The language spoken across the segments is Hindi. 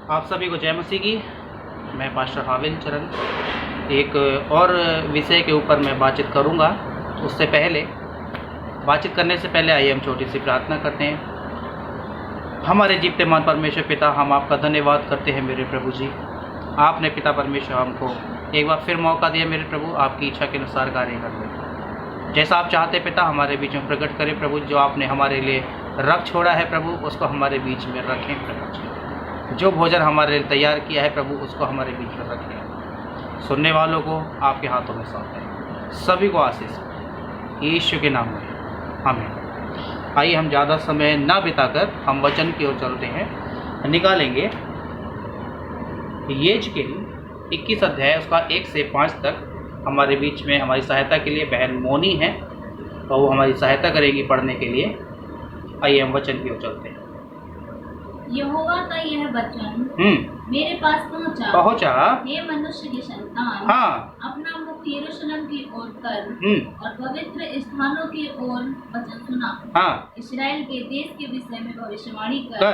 आप सभी को जय मसीह की। मैं पास्टर हाविल चरण एक और विषय के ऊपर मैं बातचीत करूंगा। उससे पहले बातचीत करने से पहले आइए हम छोटी सी प्रार्थना करते हैं। हमारे जीवतेमान परमेश्वर पिता, हम आपका धन्यवाद करते हैं मेरे प्रभु जी। आपने पिता परमेश्वर हमको एक बार फिर मौका दिया मेरे प्रभु, आपकी इच्छा के अनुसार कार्य करने। जैसा आप चाहते पिता हमारे बीच में प्रकट करें प्रभु। जो आपने हमारे लिए रख छोड़ा है प्रभु, उसको हमारे बीच में रखें प्रभु जी। जो भोजन हमारे लिए तैयार किया है प्रभु, उसको हमारे बीच में रखें। सुनने वालों को आपके हाथों में सौंपें। सभी को आशीष यीशु के नाम में आमीन। आइए हम ज़्यादा समय ना बिताकर हम वचन की ओर चलते हैं। निकालेंगे यहेजकेल 21 अध्याय उसका 1 से 5 तक। हमारे बीच में हमारी सहायता के लिए बहन मोनी है और वो हमारी सहायता करेगी पढ़ने के लिए। आइए हम वचन की ओर चलते हैं। यहोवा का यह वचन मेरे पास पहुंचा। हे मनुष्य की संतान, अपना मुख यरूशलेम की ओर कर और पवित्र स्थानों की ओर वचन सुना। इस्राएल के देश के विषय में भविष्यवाणी कर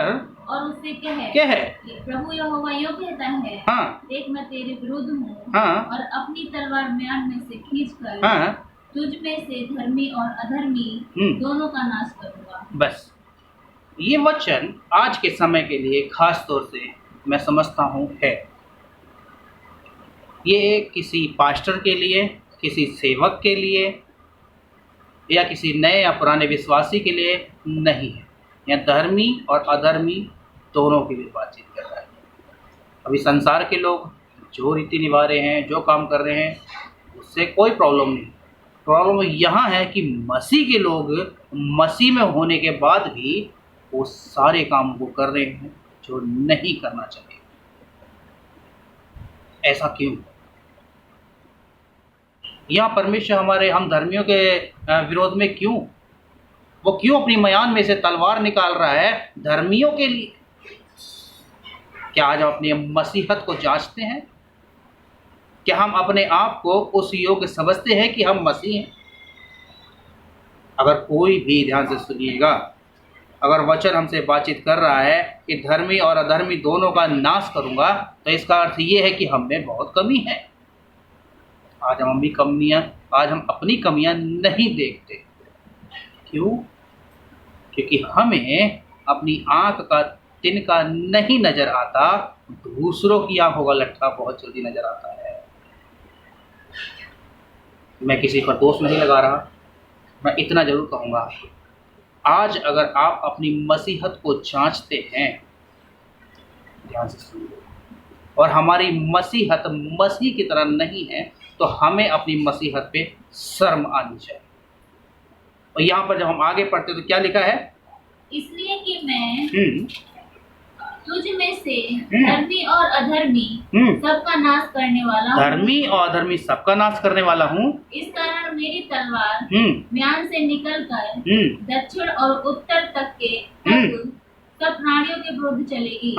और उससे कह कि प्रभु यहोवा यूं कहता है, देख मैं तेरे विरुद्ध हूँ और अपनी तलवार म्यान में से खींचकर तुझ में से धर्मी और अधर्मी दोनों का नाश करूंगा। बस ये वचन आज के समय के लिए खास तौर से मैं समझता हूँ है। ये किसी पास्टर के लिए, किसी सेवक के लिए या किसी नए या पुराने विश्वासी के लिए नहीं है। यह धर्मी और अधर्मी दोनों के लिए बातचीत कर रहा है। अभी संसार के लोग जो रीति निभा रहे हैं, जो काम कर रहे हैं, उससे कोई प्रॉब्लम नहीं। प्रॉब्लम यहाँ है कि मसीह के लोग मसीह में होने के बाद भी वो सारे काम वो कर रहे हैं जो नहीं करना चाहिए। ऐसा क्यों? यहाँ परमेश्वर हम धर्मियों के विरोध में क्यों? वो क्यों अपनी मयान में से तलवार निकाल रहा है धर्मियों के लिए? क्या आज हम अपनी मसीहत को जांचते हैं? क्या हम अपने आप को उस योग्य समझते हैं कि हम मसीह हैं? अगर कोई भी, ध्यान से सुनिएगा, अगर वचन हमसे बातचीत कर रहा है कि धर्मी और अधर्मी दोनों का नाश करूंगा, तो इसका अर्थ ये है कि हम में बहुत कमी है। आज हम अपनी कमियां नहीं देखते। क्यों? क्योंकि हमें अपनी आंख का तिनका नहीं नजर आता, दूसरों की आंखों का लट्ठा बहुत जल्दी नजर आता है। मैं किसी पर दोष नहीं लगा रहा, मैं इतना जरूर कहूँगा, आज अगर आप अपनी मसीहत को जांचते हैं, ध्यान से सुनिए, और हमारी मसीहत मसीह की तरह नहीं है, तो हमें अपनी मसीहत पे शर्म आनी चाहिए। और यहाँ पर जब हम आगे पढ़ते तो क्या लिखा है? इसलिए कि मैं तुझ में से धर्मी और अधर्मी सबका नाश करने वाला हूँ। धर्मी और अधर्मी सबका नाश करने वाला हूँ। इस कारण मेरी तलवार म्यान से निकलकर दक्षिण और उत्तर तक के सब प्राणियों के विरुद्ध चलेगी।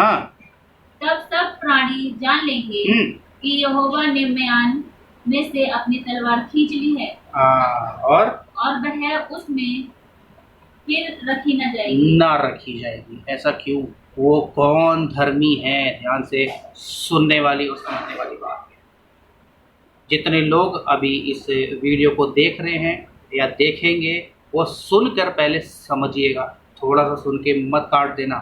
तब सब प्राणी जान लेंगे कि यहोवा ने म्यान में से अपनी तलवार खींच ली है और वह उसमें फिर रखी न रखी जाएगी। ऐसा क्यों? वो कौन धर्मी है? ध्यान से सुनने वाली और समझने वाली बात है। जितने लोग अभी इस वीडियो को देख रहे हैं या देखेंगे, वो सुनकर पहले समझिएगा। थोड़ा सा सुन के मत काट देना,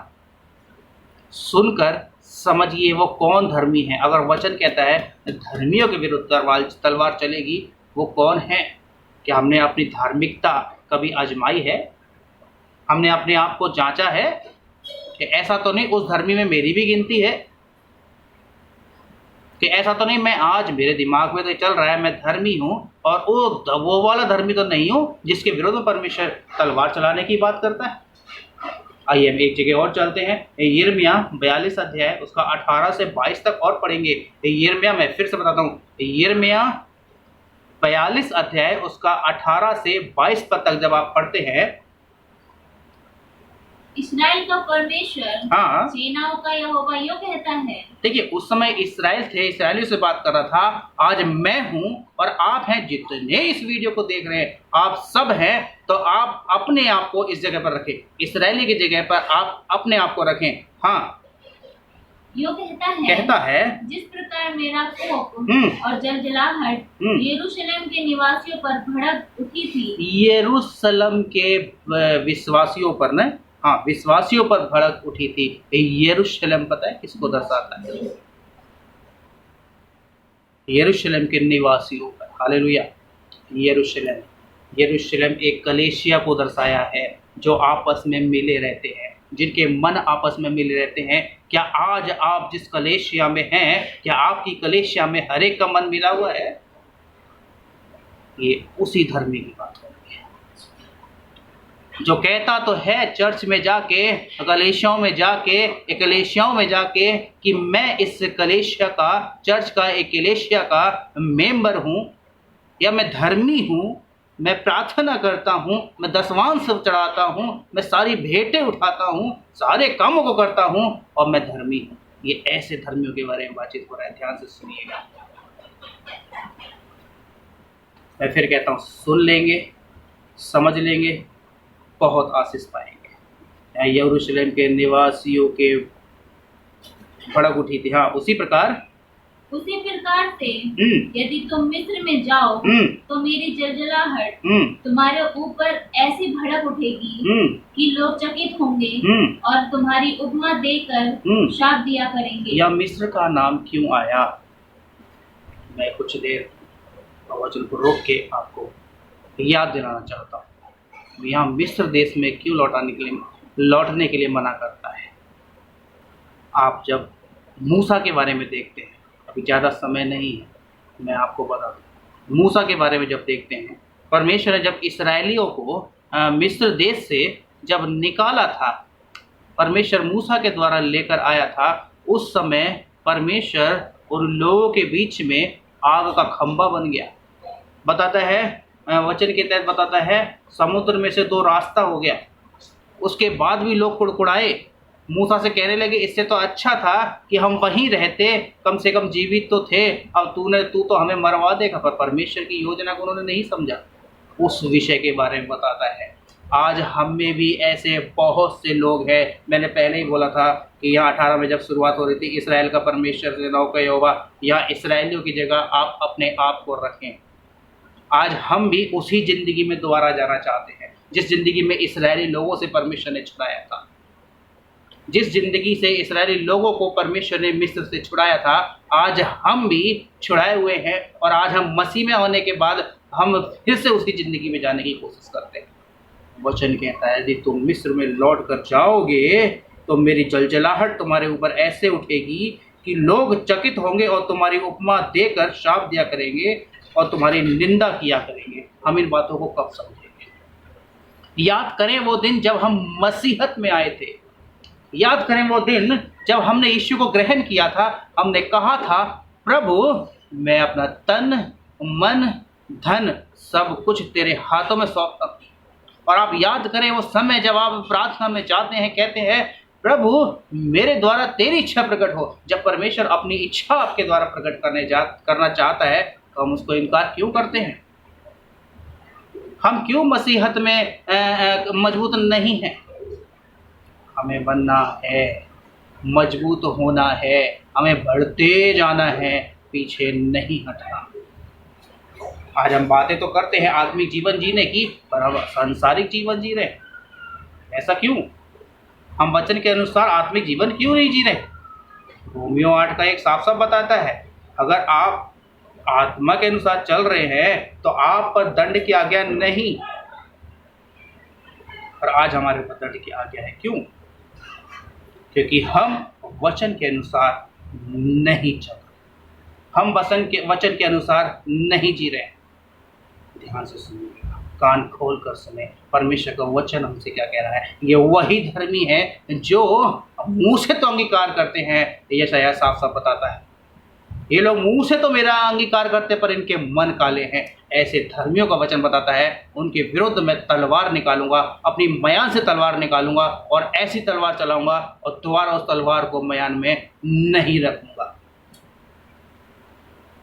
सुनकर समझिए वो कौन धर्मी है। अगर वचन कहता है धर्मियों के विरुद्ध तलवार चलेगी, वो कौन है? क्या हमने अपनी धार्मिकता कभी आजमाई है? हमने अपने आप को जांचा है कि ऐसा तो नहीं उस धर्मी में मेरी भी गिनती है? कि ऐसा तो नहीं मैं आज मेरे दिमाग में तो चल रहा है मैं धर्मी हूँ और वो वाला धर्मी तो नहीं हूँ जिसके विरोध में परमेश्वर तलवार चलाने की बात करता है। आइए हम एक जगह और चलते हैं। यिर्मयाह 42 अध्याय उसका 18 से 22 तक और पढ़ेंगे। यिर्मयाह, मैं फिर से बताता हूँ, यिर्मयाह 42 अध्याय उसका 18 से 22 पद तक जब आप पढ़ते हैं, इस्राएल का परमेश्वर सेनाओं का यहोवा यूं कहता है। देखिए, उस समय इस्राएल थे, इसराइलियों से बात कर रहा था। आज मैं हूं और आप हैं, जितने इस वीडियो को देख रहे हैं आप सब हैं। तो आप अपने आप को इस जगह पर रखें, इसराइली की जगह पर आप अपने आप को रखें। हाँ, यो कहता है जिस प्रकार मेरा कोप और जलजलाहट यरूशलेम के निवासियों पर भड़क उठी थी। यरूशलेम के विश्वासियों पर न, हाँ, विश्वासियों पर भड़क उठी थी। यरूशलेम पता है किसको दर्शाता है? यरूशलेम के निवासियों पर। हालेलुया। यरूशलेम एक कलीसिया को दर्शाया है जो आपस में मिले रहते हैं, जिनके मन आपस में मिले रहते हैं। क्या आज आप जिस कलीसिया में हैं, क्या आपकी कलीसिया में हर एक का मन मिला हुआ है? ये उसी धर्मी की बात हो रही है जो कहता तो है चर्च में जाके, कलीसियाओं में जाके कि मैं इस कलीसिया का, चर्च का, एक कलीसिया का मेंबर हूं, या मैं धर्मी हूं, मैं प्रार्थना करता हूं, मैं दशवांश चढ़ाता हूं, मैं सारी भेंटें उठाता हूं, सारे कामों को करता हूं और मैं धर्मी हूं। ये ऐसे धर्मियों के बारे में बातचीत हो रहा है। ध्यान से सुनिएगा। मैं फिर कहता हूं, सुन लेंगे, समझ लेंगे, बहुत आशीष पाएंगे। यरूशलेम के निवासियों के भड़क उठी थी। हाँ, उसी प्रकार से यदि तुम मिस्र में जाओ तो मेरी जलजलाहट तुम्हारे ऊपर ऐसी भड़क उठेगी कि लोग चकित होंगे और तुम्हारी उपमा देकर शाप दिया करेंगे। या मिस्र का नाम क्यों आया? मैं कुछ देर वचन को रोक के आपको याद दिलाना चाहता हूँ। यहाँ मिस्र देश में क्यों लौटने के लिए मना करता है? आप जब मूसा के बारे में देखते हैं, अभी ज़्यादा समय नहीं है, मैं आपको बता दूँ, मूसा के बारे में जब देखते हैं, परमेश्वर ने जब इसराइलियों को मिस्र देश से जब निकाला था, परमेश्वर मूसा के द्वारा लेकर आया था, उस समय परमेश्वर उन लोगों के बीच में आग का खंभा बन गया। बताता है, वचन के तहत बताता है, समुद्र में से दो रास्ता हो गया। उसके बाद भी लोग कुड़कुड़ाए, मूसा से कहने लगे इससे तो अच्छा था कि हम वहीं रहते, कम से कम जीवित तो थे, अब तू तो हमें मरवा देगा। पर परमेश्वर की योजना को उन्होंने नहीं समझा। उस विषय के बारे में बताता है। आज हम में भी ऐसे बहुत से लोग हैं। मैंने पहले ही बोला था कि यहाँ 18 में जब शुरुआत हो रही थी, इसराइल का परमेश्वर सेनाओं का यहोवा, या इसराइलियों की जगह आप अपने आप को रखें। आज हम भी उसी ज़िंदगी में दोबारा जाना चाहते हैं जिस ज़िंदगी में इसराइली लोगों से परमेश्वर ने छुड़ाया था। जिस ज़िंदगी से इसराइली लोगों को परमेश्वर ने मिस्र से छुड़ाया था, आज हम भी छुड़ाए हुए हैं और आज हम मसीह में होने के बाद हम फिर से उसी ज़िंदगी में जाने की कोशिश करते हैं। वचन कहता है, यदि तुम मिस्र में लौट कर जाओगे तो मेरी जलजलाहट तुम्हारे ऊपर ऐसे उठेगी कि लोग चकित होंगे और तुम्हारी उपमा देकर शाप दिया करेंगे और तुम्हारी निंदा किया करेंगे। हम इन बातों को कब समझेंगे? याद करें वो दिन जब हम मसीहत में आए थे। याद करें वो दिन जब हमने यीशु को ग्रहण किया था। हमने कहा था, प्रभु मैं अपना तन, मन, धन सब कुछ तेरे हाथों में सौंपता हूं। और आप याद करें वो समय जब आप प्रार्थना में जाते हैं, कहते हैं, प्रभु मेरे द्वारा तेरी इच्छा प्रकट हो। जब परमेश्वर अपनी इच्छा आपके द्वारा प्रकट करना चाहता है तो हम उसको इनकार क्यों करते हैं? हम क्यों मसीहत में मजबूत नहीं हैं? हमें बनना है, मजबूत होना है, हमें बढ़ते जाना है, पीछे नहीं हटना। आज हम बातें तो करते हैं आत्मिक जीवन जीने की, पर हम सांसारिक जीवन जी रहे हैं। ऐसा क्यों? हम वचन के अनुसार आत्मिक जीवन क्यों नहीं जी रहे? रोमियो 8 का एक साफ साफ बताता है, अगर आप आत्मा के अनुसार चल रहे हैं तो आप पर दंड की आज्ञा नहीं। और आज हमारे ऊपर दंड की आज्ञा है। क्यों? क्योंकि हम वचन के अनुसार नहीं चल रहे, हम वचन के अनुसार नहीं जी रहे। ध्यान से सुनिएगा, कान खोल कर सुने, परमेश्वर का वचन हमसे क्या कह रहा है। ये वही धर्मी है जो मुंह से तो अंगीकार करते हैं, यशायाह साफ साफ बताता है, ये लोग मुंह से तो मेरा अंगीकार करते पर इनके मन काले हैं। ऐसे धर्मियों का वचन बताता है, उनके विरुद्ध मैं तलवार निकालूंगा, अपनी मयान से तलवार निकालूंगा और ऐसी तलवार चलाऊंगा और दोबारा उस तलवार को मयान में नहीं रखूंगा।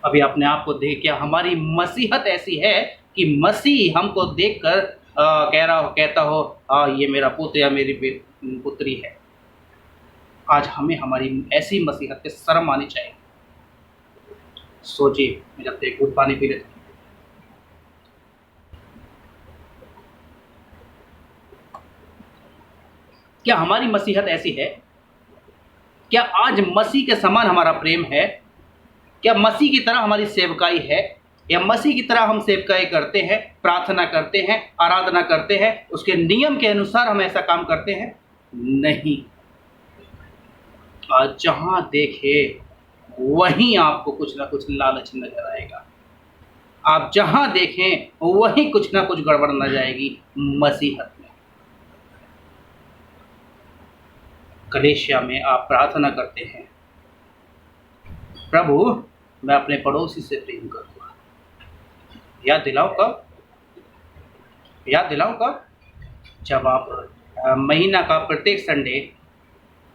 अभी अपने आप को देख, क्या हमारी मसीहत ऐसी है कि मसीह हमको देखकर कहता हो ये मेरा पुत्र या मेरी पुत्री है? आज हमें हमारी ऐसी मसीहत पे शर्म आनी चाहिए। सोचिए, मैं जब तक घूंट पानी पी लेता हूं। क्या हमारी मसीहत ऐसी है? क्या आज मसीह के समान हमारा प्रेम है? क्या मसीह की तरह हमारी सेवकाई है? या मसीह की तरह हम सेवकाई करते हैं, प्रार्थना करते हैं, आराधना करते हैं, उसके नियम के अनुसार हम ऐसा काम करते हैं? नहीं। आज जहां देखे वहीं आपको कुछ ना कुछ लालच नजर आएगा। आप जहां देखें वहीं कुछ ना कुछ गड़बड़ नजर आएगी मसीहत में। कलीसिया में आप प्रार्थना करते हैं, प्रभु मैं अपने पड़ोसी से प्रेम करूंगा। याद दिलाऊं कब? जब आप महीना का प्रत्येक संडे,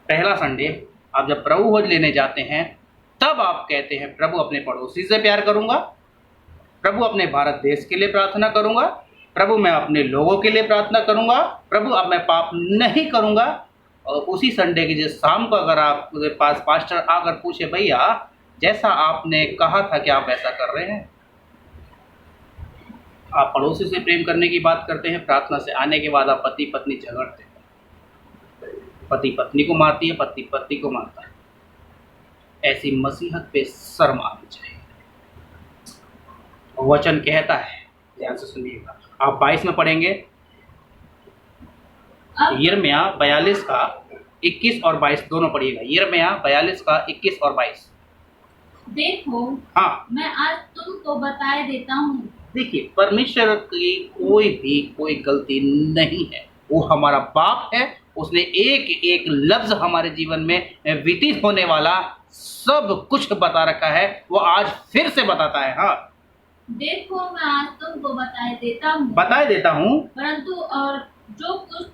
पहला संडे आप जब प्रभु भोज लेने जाते हैं, तब आप कहते हैं प्रभु अपने पड़ोसी से प्यार करूंगा, प्रभु अपने भारत देश के लिए प्रार्थना करूंगा, प्रभु मैं अपने लोगों के लिए प्रार्थना करूंगा, प्रभु अब मैं पाप नहीं करूंगा। और उसी संडे की जिस शाम को अगर आपके पास पास्टर आकर पूछे, भैया जैसा आपने कहा था कि आप ऐसा कर रहे हैं? आप पड़ोसी से प्रेम करने की बात करते हैं, प्रार्थना से आने के बाद आप पति पत्नी झगड़ते हैं, पति पत्नी को मारती है, पति पत्नी को मारता है। ऐसी मसीहत पे शर्म आनी चाहिए। वचन कहता है, ध्यान से सुनिएगा, आप 22 में पढ़ेंगे, यिर्मयाह 42 का 21 और 22 दोनों पढ़िएगा। यिर्मयाह 42 का 21 और 22। देखो, हाँ, मैं आज तुमको बताए देता हूँ। देखिए, परमेश्वर की कोई गलती नहीं है। वो हमारा बाप है। उसने एक एक लफ्ज हमारे जीवन में व्यतीत होने वाला सब कुछ बता रखा है। वो आज फिर से बताता है। हाँ, देखो मैं आज तुमको बताए देता हूँ, परंतु और जो कुछ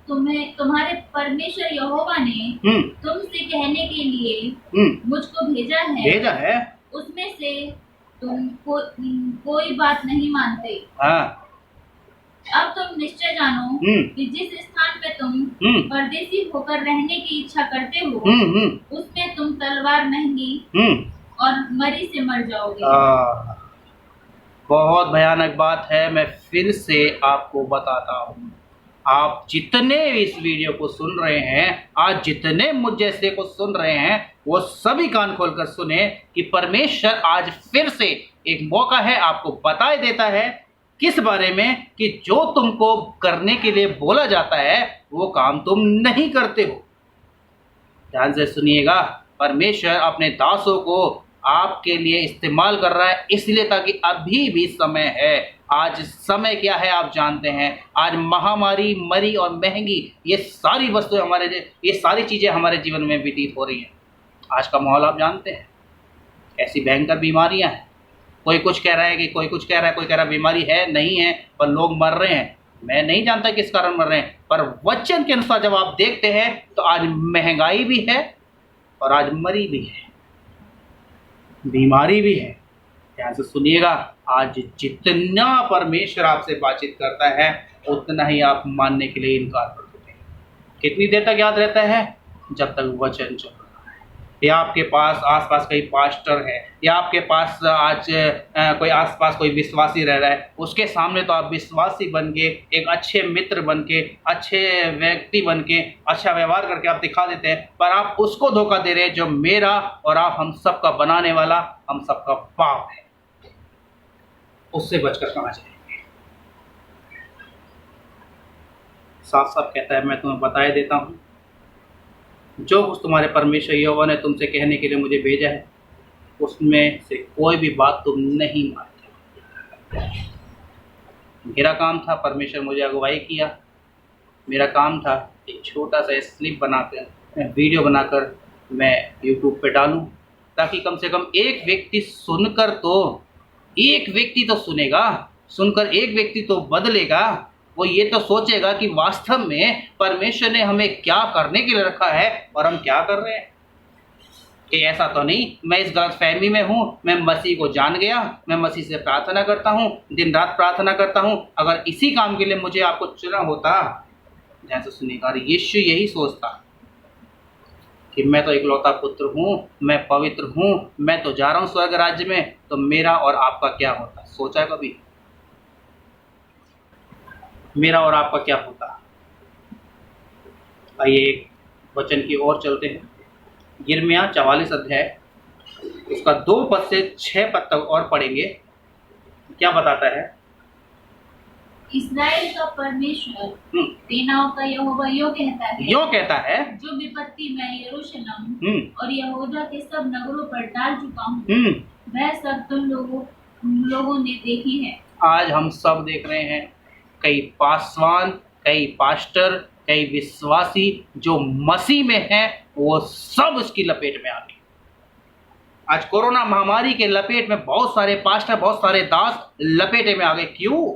तुम्हारे परमेश्वर यहोवा ने तुमसे कहने के लिए मुझको भेजा है, उसमें से तुम कोई बात नहीं मानते। हाँ। अब तुम निश्चय जानो कि जिस स्थान पे तुम परदेसी होकर रहने की इच्छा करते हो, उसमें तुम तलवार महंगी और मरी से मर जाओगे। बहुत भयानक बात है। मैं फिर से आपको बताता हूँ, आप जितने इस वीडियो को सुन रहे हैं, आज जितने मुझ जैसे को सुन रहे हैं, वो सभी कान खोलकर सुने कि परमेश्वर आज फिर से एक मौका है, आपको बताए देता है किस बारे में, कि जो तुमको करने के लिए बोला जाता है वो काम तुम नहीं करते हो। ध्यान से सुनिएगा, परमेश्वर अपने दासों को आपके लिए इस्तेमाल कर रहा है, इसलिए ताकि अभी भी समय है। आज समय क्या है आप जानते हैं। आज महामारी, मरी और महंगी, ये सारी वस्तुएं ये सारी चीज़ें हमारे जीवन में व्यतीत हो रही हैं। आज का माहौल आप जानते हैं, ऐसी भयंकर बीमारियां हैं। कोई कुछ कह रहा है कि कोई कुछ कह रहा है, कोई कह रहा है बीमारी है नहीं है, पर लोग मर रहे हैं। मैं नहीं जानता किस कारण मर रहे हैं, पर वचन के अनुसार जब आप देखते हैं तो आज महंगाई भी है और आज मरी भी है, बीमारी भी है। ध्यान से सुनिएगा, आज जितना परमेश्वर आपसे बातचीत करता है उतना ही आप मानने के लिए इनकार कर देते हैं। कितनी देर तक याद रहता है? जब तक वचन चल रहा है, या आपके पास आसपास कोई पास्टर है, या आपके पास आज कोई आसपास कोई विश्वासी रह रहा है, उसके सामने तो आप विश्वासी बन के, एक अच्छे मित्र बन के, अच्छे व्यक्ति बन के, अच्छा व्यवहार करके आप दिखा देते हैं, पर आप उसको धोखा दे रहे हैं जो मेरा और आप हम सबका बनाने वाला, हम सबका बाप है। उससे बचकर कहाँ जाएंगे? साफ साफ कहता है, मैं तुम्हें बताए देता हूँ, जो कुछ तुम्हारे परमेश्वर यहोवा ने तुमसे कहने के लिए मुझे भेजा है, उसमें से कोई भी बात तुम नहीं मानते। मेरा काम था, परमेश्वर मुझे अगुवाई किया, मेरा काम था एक छोटा सा स्लिप बनाकर, वीडियो बनाकर मैं यूट्यूब पे डालूं, ताकि कम से कम एक व्यक्ति सुनकर तो, एक व्यक्ति तो सुनेगा, सुनकर एक व्यक्ति तो बदलेगा। वो ये तो सोचेगा कि वास्तव में परमेश्वर ने हमें क्या करने के लिए रखा है और हम क्या कर रहे हैं। कि ऐसा तो नहीं मैं इस गलतफहमी में हूँ, मैं मसीह को जान गया, मैं मसीह से प्रार्थना करता हूँ, दिन रात प्रार्थना करता हूँ। अगर इसी काम के लिए मुझे आपको चुना होता, ध्यान से सुनिएगा, यीशु यही सोचता कि मैं तो इकलौता पुत्र हूँ, मैं पवित्र हूँ, मैं तो जा रहा हूँ स्वर्ग राज्य में, तो मेरा और आपका क्या होता? सोचा कभी मेरा और आपका क्या होता? आइए एक वचन की ओर चलते हैं। यिर्मयाह 44 अध्याय उसका 2 पद से 6 पद तक और पढ़ेंगे। क्या बताता है? इस्राएल का परमेश्वर सेनाओं का यहोवा यो कहता है जो विपत्ति मैं यरूशलेम और यहूदा के सब नगरों पर डाल चुका हूँ वह सब तुम लोगों ने देखी है। आज हम सब देख रहे हैं, कई पासवान, कई पास्टर, कई विश्वासी जो मसीह में हैं, वो सब इसकी लपेट में आ गए। आज कोरोना महामारी के लपेट में बहुत सारे पास्टर, बहुत सारे दास लपेटे में आ गए। क्यों?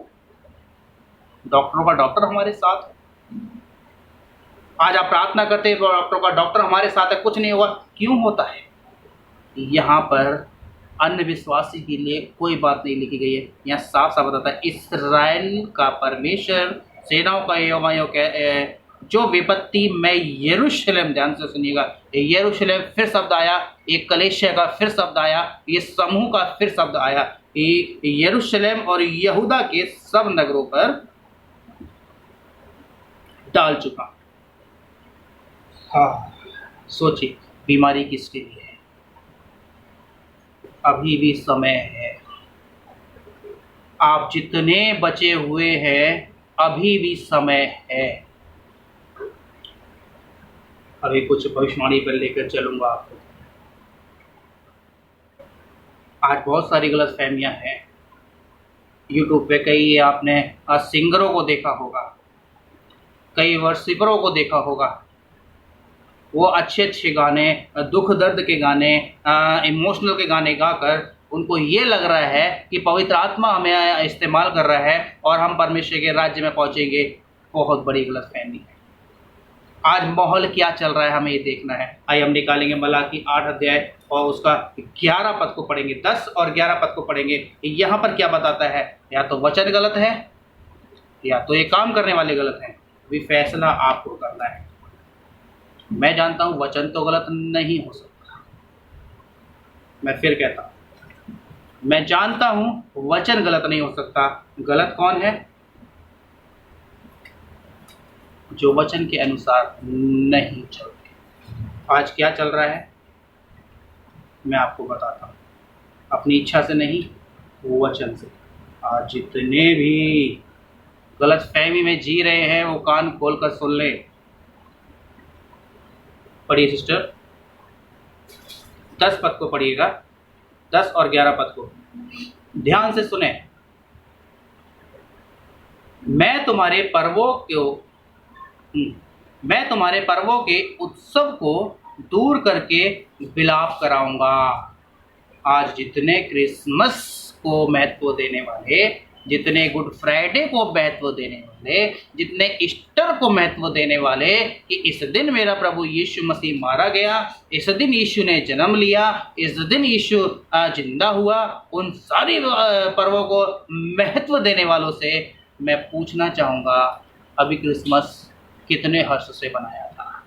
डॉक्टरों का डॉक्टर हमारे साथ है। आज आप प्रार्थना करते हैं, डॉक्टरों का डॉक्टर हमारे साथ है, कुछ नहीं हुआ। क्यों होता है? यहाँ पर अन्य विश्वासी के लिए कोई बात नहीं लिखी गई है। यहाँ साफ साफ बताता है इस्राएल का परमेश्वर सेनाओं का यहोवा जो विपत्ति मैं यरूशलेम, ध्यान से सुनिएगा, यरूशलेम फिर शब्द आया, एक कलेशिया का फिर शब्द आया, ये समूह का फिर शब्द आया, यरूशलेम और यहूदा के सब नगरों पर डाल चुका। हाँ, सोचिए बीमारी किसके लिए है? अभी भी समय है। आप जितने बचे हुए हैं अभी भी समय है। अभी कुछ भविष्यवाणी पर लेकर चलूंगा आपको। आज बहुत सारी गलत फहमियाँ हैं। यूट्यूब पे कई आपने सिंगरों को देखा होगा, कई वर्शिपरों को देखा होगा, वो अच्छे अच्छे गाने, दुख दर्द के गाने, इमोशनल के गाने गाकर उनको ये लग रहा है कि पवित्र आत्मा हमें इस्तेमाल कर रहा है और हम परमेश्वर के राज्य में पहुंचेंगे। बहुत बड़ी गलतफहमी है। आज माहौल क्या चल रहा है हमें ये देखना है। आइए हम निकालेंगे मलाकी 8 अध्याय और उसका 11 पद को पढ़ेंगे, 10 और 11 पद को पढ़ेंगे। यहाँ पर क्या बताता है? या तो वचन गलत है या तो ये काम करने वाले गलत हैं। भी फैसला आपको करना है। मैं जानता हूँ वचन तो गलत नहीं हो सकता। मैं फिर कहता हूँ, मैं जानता हूँ वचन गलत नहीं हो सकता। गलत कौन है? जो वचन के अनुसार नहीं चलते। आज क्या चल रहा है मैं आपको बताता हूँ। अपनी इच्छा से नहीं, वचन से। आज जितने भी गलत फहमी में जी रहे हैं वो कान खोलकर सुन ले। पढ़िए सिस्टर, 10 पद को पढ़िएगा, 10 और 11 पद को ध्यान से सुने। मैं तुम्हारे पर्वों के उत्सव को दूर करके विलाप कराऊंगा। आज जितने क्रिसमस को महत्व देने वाले, जितने गुड फ्राइडे को महत्व देने वाले, जितने ईस्टर को महत्व देने वाले कि इस दिन मेरा प्रभु यीशु मसीह मारा गया, इस दिन यीशु ने जन्म लिया, इस दिन यीशु जिंदा हुआ, उन सारी पर्वों को महत्व देने वालों से मैं पूछना चाहूँगा, अभी क्रिसमस कितने हर्ष से बनाया था?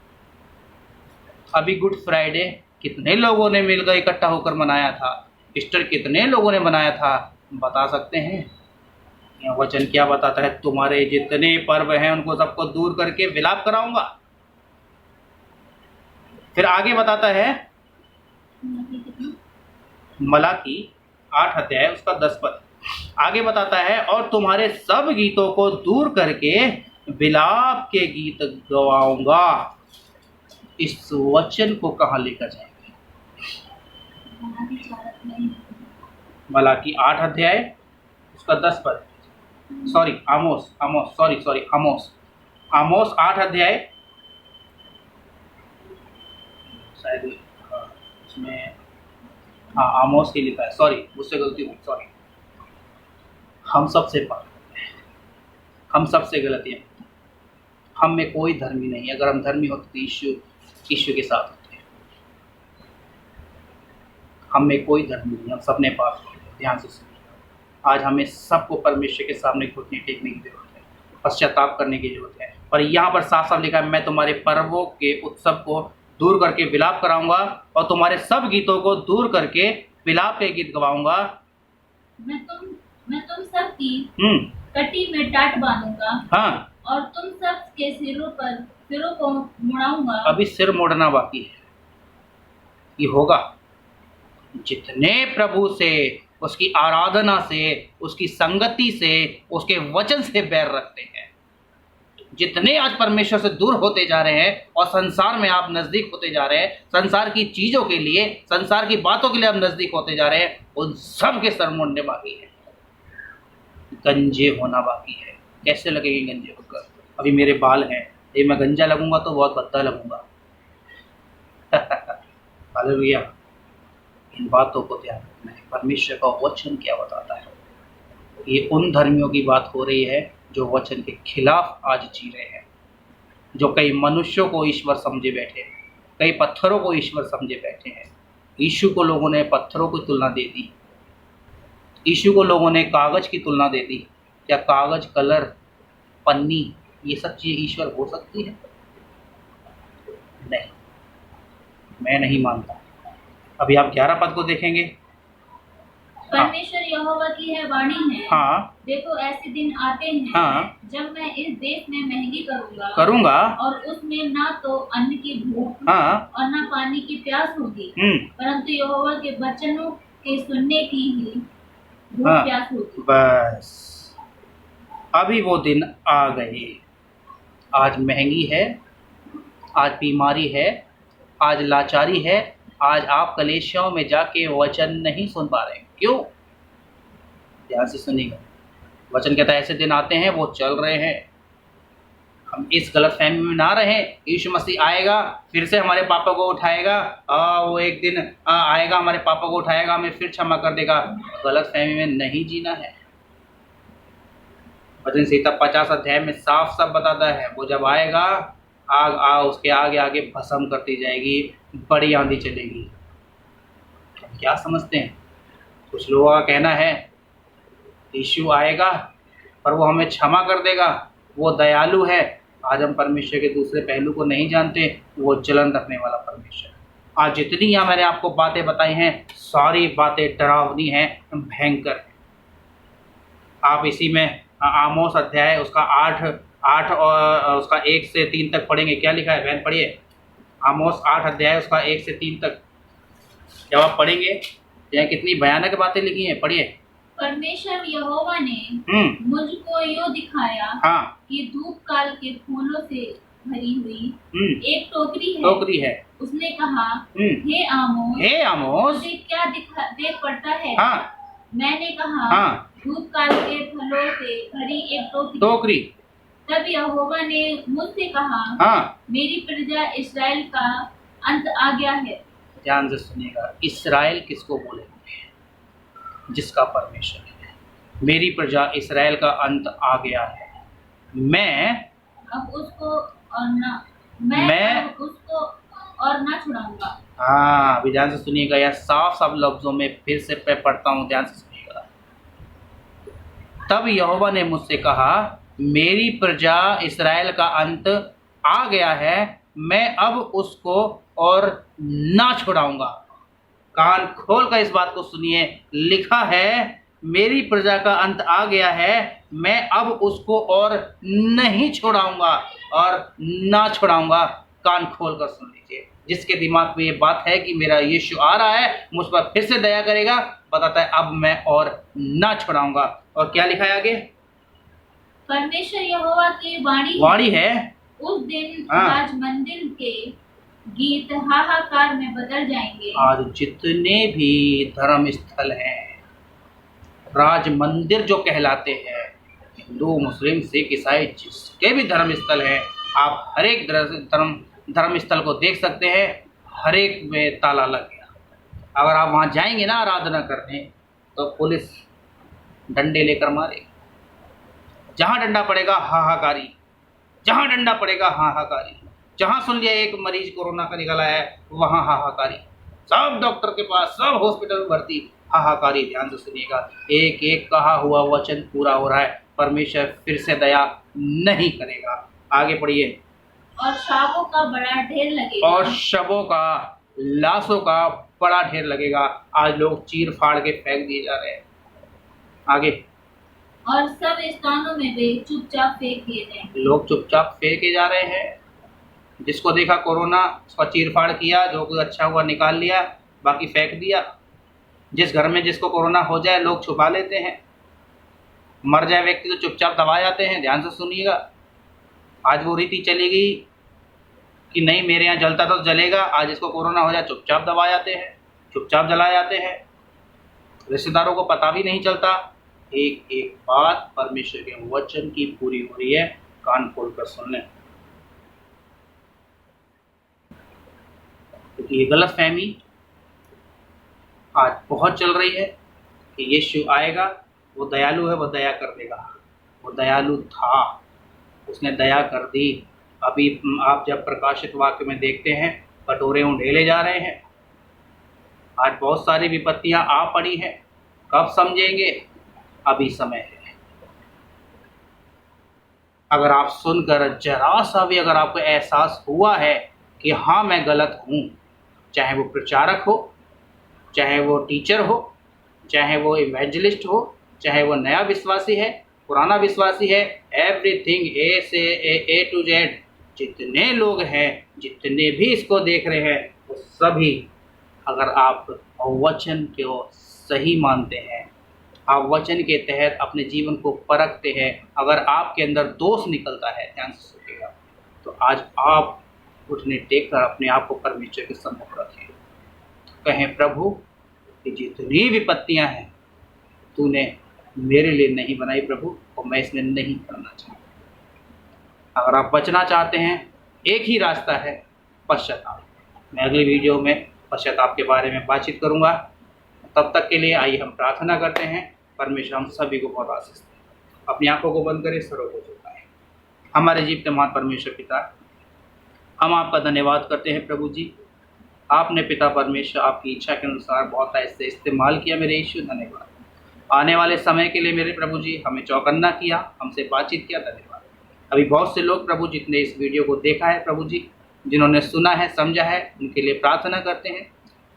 अभी गुड फ्राइडे कितने लोगों ने मिलकर इकट्ठा होकर मनाया था? ईस्टर कितने लोगों ने मनाया था? बता सकते हैं? यह वचन क्या बताता है? तुम्हारे जितने पर्व हैं उनको सबको दूर करके विलाप कराऊंगा। फिर आगे बताता है मलाकी 8 अध्याय उसका 10 पद आगे बताता है, और तुम्हारे सब गीतों को दूर करके विलाप के गीत गवाऊंगा। इस वचन को कहाँ लेकर जाएंगे? मलाकी 8 अध्याय उसका 10 पद, आमोस 8 अध्याय, शायद उसमें आमोस की लिखा है, सॉरी मुझसे गलती हुई, सॉरी। हम सबसे पाप करते हैं, हम सबसे गलतियाँ, हम में कोई धर्मी नहीं। अगर हम धर्मी होते तो ईश्वर के साथ होते हैं। हम में कोई धर्मी नहीं, हम सबने पाप करते हैं। ध्यान से सुनिए, आज हमें सबको परमेश्वर के सामने घुटने टेकने की जरूरत है, पश्चाताप करने की जरूरत है। और यहाँ पर साफ साफ लिखा है, मैं तुम्हारे पर्वों के उत्सव को दूर करके विलाप कराऊंगा और तुम्हारे सब गीतों को दूर करके विलाप के गीत गवाऊंगा। मैं तुम सब की कटी में टाट बांधूंगा। हाँ, और तुम सब के सिरों को मुड़ाऊंगा। अभी सिर मोड़ना बाकी है, ये होगा। जितने प्रभु से, उसकी आराधना से, उसकी संगति से, उसके वचन से बैर रखते हैं, जितने आज परमेश्वर से दूर होते जा रहे हैं और संसार में आप नजदीक होते जा रहे हैं, संसार की चीजों के लिए, संसार की बातों के लिए आप नजदीक होते जा रहे हैं, उन सब के सर मुड़ने बाकी है, गंजे होना बाकी है। कैसे लगेंगे गंजे होकर? अभी मेरे बाल हैं, ये मैं गंजा लगूंगा तो बहुत भद्दा लगूंगा। हालेलुया। इन बातों को ध्यान रखना है। परमेश्वर का वचन क्या बताता है? ये उन धर्मियों की बात हो रही है जो वचन के खिलाफ आज जी रहे हैं, जो कई मनुष्यों को ईश्वर समझे बैठे हैं, कई पत्थरों को ईश्वर समझे बैठे हैं। यीशु को लोगों ने पत्थरों की तुलना दे दी, यीशु को लोगों ने कागज की तुलना दे दी। क्या कागज, कलर, पन्नी, ये सब चीज़ें ईश्वर हो सकती है? नहीं, मैं नहीं मानता। अभी आप 11 पद को देखेंगे। परमेश्वर यहोवा की है वाणी है। हाँ, देखो ऐसे दिन आते हैं, हाँ, जब मैं इस देश में महंगी करूंगा और उसमें ना तो अन्न की भूख, हाँ, और ना पानी की प्यास होगी, परंतु यहोवा के वचनों के सुनने की ही भूख, हाँ, प्यास होगी। बस अभी वो दिन आ गए। आज महंगी है, आज बीमारी है, आज लाचारी है, आज आप कलेशियाओं में जाके वचन नहीं सुन पा रहे हैं। क्यों? ध्यान से सुनिएगा। वचन कहता है ऐसे दिन आते हैं, वो चल रहे हैं। हम इस गलत फहमी में ना रहें। यीशु मसीह आएगा, फिर से हमारे पापा को उठाएगा, वो एक दिन आएगा, हमारे पापा को उठाएगा, हमें फिर क्षमा कर देगा। गलत फहमी में नहीं जीना है। भजन संहिता 50 अध्याय में साफ साफ बताता है, वो जब आएगा, आग उसके आगे आगे भस्म करती जाएगी, बड़ी आंधी चलेगी। हम क्या समझते हैं? कुछ लोगों का कहना है यीशु आएगा पर वो हमें क्षमा कर देगा, वो दयालु है। आज हम परमेश्वर के दूसरे पहलू को नहीं जानते, वो जलन रखने वाला परमेश्वर। आज जितनी यहाँ मैंने आपको बातें बताई हैं, सारी बातें डरावनी हैं, भयंकर हैं। आप इसी में आमोस अध्याय उसका 8 और उसका 1 से 3 तक पढ़ेंगे। क्या लिखा है बहन? पढ़िए आमोस 8 अध्याय उसका 1 से 3 तक। जब आप पढ़ेंगे यहाँ कितनी भयानक बातें लिखी हैं, पढ़िए। परमेश्वर यहोवा ने मुझको यो दिखाया, हाँ, कि धूप काल के फूलों से भरी हुई एक टोकरी है। उसने कहा, हे आमोस, तुझे क्या देख पड़ता है? हाँ। मैंने कहा, हाँ, धूप काल के फलों से भरी एक टोकरी। तब यहोवा ने मुझसे कहा, हाँ, मेरी प्रजा इस्राएल का अंत आ गया है। ध्यान से सुनिएगा, इस्राएल किसको बोलेंगे? जिसका परमेश्वर है। मेरी प्रजा इस्राएल का अंत आ गया है। मैं अब उसको और ना छुड़ाऊंगा। हाँ, अभी ध्यान से सुनिएगा, यह साफ साफ लफ्जों में फिर से पढ़ता हूँ, ध्यान से सुनिएगा। तब यहोवा ने मुझसे कहा, मेरी प्रजा इस्राएल का अंत आ गया है, मैं अब उसको और ना छुड़ाऊंगा। कान खोल कर इस बात को सुनिए। लिखा है मेरी प्रजा का अंत आ गया है, मैं अब उसको और नहीं छुड़ाऊंगा और ना छुड़ाऊंगा। कान खोल कर सुन लीजिए। जिसके दिमाग में ये बात है कि मेरा यीशु आ रहा है, मुझ पर फिर से दया करेगा, बताता है अब मैं और ना छुड़ाऊंगा। और क्या लिखा है आगे? परमेश्वर यहोवा की वाणी है। उस दिन राज मंदिर के गीत हाहाकार में बदल जाएंगे। आज जितने भी धर्म स्थल हैं, राज मंदिर जो कहलाते हैं, हिंदू, मुस्लिम, सिख, ईसाई, जिसके भी धर्म स्थल हैं, आप हर एक धर्म स्थल को देख सकते हैं। हर एक में ताला लग गया। अगर आप वहाँ जाएंगे ना आराधना करने, तो पुलिस डंडे लेकर मारेगी। जहाँ डंडा पड़ेगा हाहाकारी, जहाँ डंडा पड़ेगा हाहाकारी। जहाँ सुन लिया एक मरीज कोरोना का निकला है, वहाँ हाहाकारी। सब डॉक्टर के पास, सब हॉस्पिटल में भर्ती, हाहाकारी। ध्यान से सुनिएगा, एक एक कहा हुआ वचन पूरा हो रहा है। परमेश्वर फिर से दया नहीं करेगा। आगे पढ़िए। और शवों का बड़ा ढेर लगेगा। और शवों का, लाशों का बड़ा ढेर लगेगा। आज लोग चीर फाड़ के फेंक दिए जा रहे हैं। आगे, और सब स्थानों में वे चुपचाप फेंक दिए जाएंगे। लोग चुपचाप फेंके जा रहे हैं। जिसको देखा कोरोना, उसका चीर फाड़ किया, जो कुछ अच्छा हुआ निकाल लिया, बाकी फेंक दिया। जिस घर में जिसको कोरोना हो जाए लोग छुपा लेते हैं, मर जाए व्यक्ति तो चुपचाप दबा जाते हैं। ध्यान से सुनिएगा, आज वो रीति चली गई कि नहीं मेरे यहाँ जलता तो जलेगा, आज इसको कोरोना हो जाए चुपचाप दबा जाते हैं, चुपचाप जला जाते हैं। रिश्तेदारों को पता भी नहीं चलता। एक एक बात परमेश्वर के वचन की पूरी हो रही है, कान खोल कर सुन लें। क्योंकि ये गलत फहमी आज बहुत चल रही है कि यीशु आएगा, वो दयालु है, वो दया कर देगा। वो दयालु था, उसने दया कर दी। अभी आप जब प्रकाशित वाक्य में देखते हैं, कटोरे उंडेले जा रहे हैं। आज बहुत सारी विपत्तियां आ पड़ी हैं। कब समझेंगे? अभी समय है। अगर आप सुनकर जरा सा भी अगर आपको एहसास हुआ है कि हाँ मैं गलत हूँ, चाहे वो प्रचारक हो, चाहे वो टीचर हो, चाहे वो इवेंजलिस्ट हो, चाहे वो नया विश्वासी है, पुराना विश्वासी है, एवरीथिंग ए टू जेड, जितने लोग हैं, जितने भी इसको देख रहे हैं, वो सभी अगर आप वचन को सही मानते हैं, आप वचन के तहत अपने जीवन को परखते हैं, अगर आपके अंदर दोष निकलता है, ध्यान से सुनिएगा, तो आज आप उठने टेक कर अपने आप को परमेश्वर के सम्मुख रखें। कहें, प्रभु कि जितनी विपत्तियां हैं तूने मेरे लिए नहीं बनाई प्रभु, और मैं इसमें नहीं करना चाहता। अगर आप बचना चाहते हैं, एक ही रास्ता है, पश्चाताप। मैं अगली वीडियो में पश्चाताप के बारे में बातचीत करूंगा। तब तक के लिए आइए हम प्रार्थना करते हैं। परमेश्वर हम सभी को बहुत आशीष दें। अपनी आंखों को बंद करें, सरों को झुकाएं। हमारे जीवित महान परमेश्वर पिता, हम आपका धन्यवाद करते हैं प्रभु जी। आपने पिता परमेश्वर आपकी इच्छा के अनुसार बहुत ऐसे इस्तेमाल किया मेरे यीशु, धन्यवाद। आने वाले समय के लिए मेरे प्रभु जी हमें चौकन्ना किया, हमसे बातचीत किया, धन्यवाद। अभी बहुत से लोग प्रभु जितने इस वीडियो को देखा है प्रभु जी, जिन्होंने सुना है, समझा है, उनके लिए प्रार्थना करते हैं।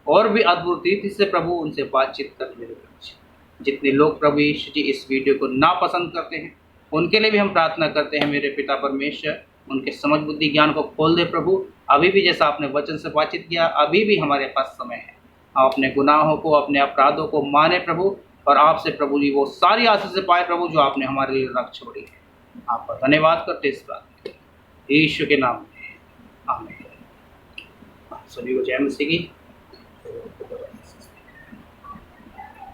और भी अद्भुत रीति से प्रभु उनसे बातचीत कर मेरे प्रभु जी। जितने लोग प्रभु यीशु जी इस वीडियो को नापसंद करते हैं, उनके लिए भी हम प्रार्थना करते हैं मेरे पिता परमेश्वर, उनके समझ बुद्धि ज्ञान को खोल दे प्रभु। अभी भी जैसा आपने वचन से बातचीत किया, अभी भी हमारे पास समय है। हम अपने गुनाहों को, अपने अपराधों को माने प्रभु, और आपसे प्रभु जी वो सारी आशीष से पाए प्रभु जो आपने हमारे लिए रख छोड़ी है। आपका धन्यवाद करते इस बात यीशु के नाम में, आमीन। सभी को जय मसीह की।